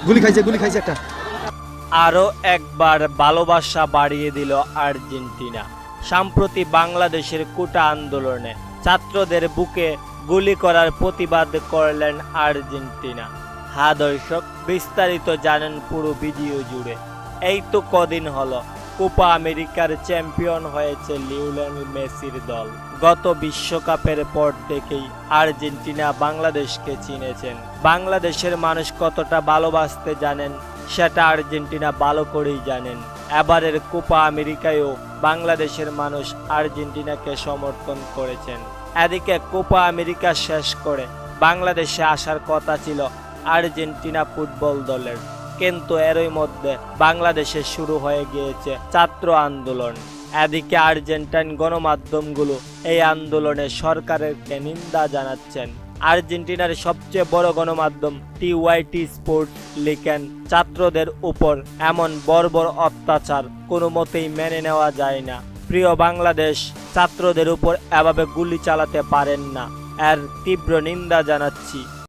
গুলি খাইছে একটা। আরও একবার ভালোবাসা বাড়িয়ে দিল আর্জেন্টিনা। সম্প্রতি বাংলাদেশের কোটা আন্দোলনে ছাত্রদের বুকে গুলি করার প্রতিবাদ করলেন আর্জেন্টিনা। হ্যাঁ দর্শক, বিস্তারিত জানেন পুরো ভিডিও জুড়ে। এই তো কদিন হলো কোপা আমেরিকার চ্যাম্পিয়ন হয়েছে লিওনেল মেসির দল। গত বিশ্বকাপের পর থেকেই আর্জেন্টিনা বাংলাদেশকে চিনেছেন। বাংলাদেশের মানুষ কতটা ভালোবাসতে জানেন সেটা আর্জেন্টিনা ভালো করেই জানেন। এবারের কোপা আমেরিকায়ও বাংলাদেশের মানুষ আর্জেন্টিনাকে সমর্থন করেছেন। এদিকে কোপা আমেরিকা শেষ করে বাংলাদেশে আসার কথা ছিল আর্জেন্টিনা ফুটবল দলের, কিন্তু এরই মধ্যে বাংলাদেশে শুরু হয়ে গিয়েছে ছাত্র আন্দোলন। এদিকে আর্জেন্টাইন গণমাধ্যমগুলো এই আন্দোলনে সরকারকে নিন্দা জানাচ্ছেন। আর্জেন্টিনার সবচেয়ে বড় গণমাধ্যম টিওয়াইটি স্পোর্টস লিখেন, ছাত্রদের উপর এমন বর্বর অত্যাচার কোনো মতেই মেনে নেওয়া যায় না। প্রিয় বাংলাদেশ, ছাত্রদের উপর এভাবে গুলি চালাতে পারেন না, এর তীব্র নিন্দা জানাচ্ছি।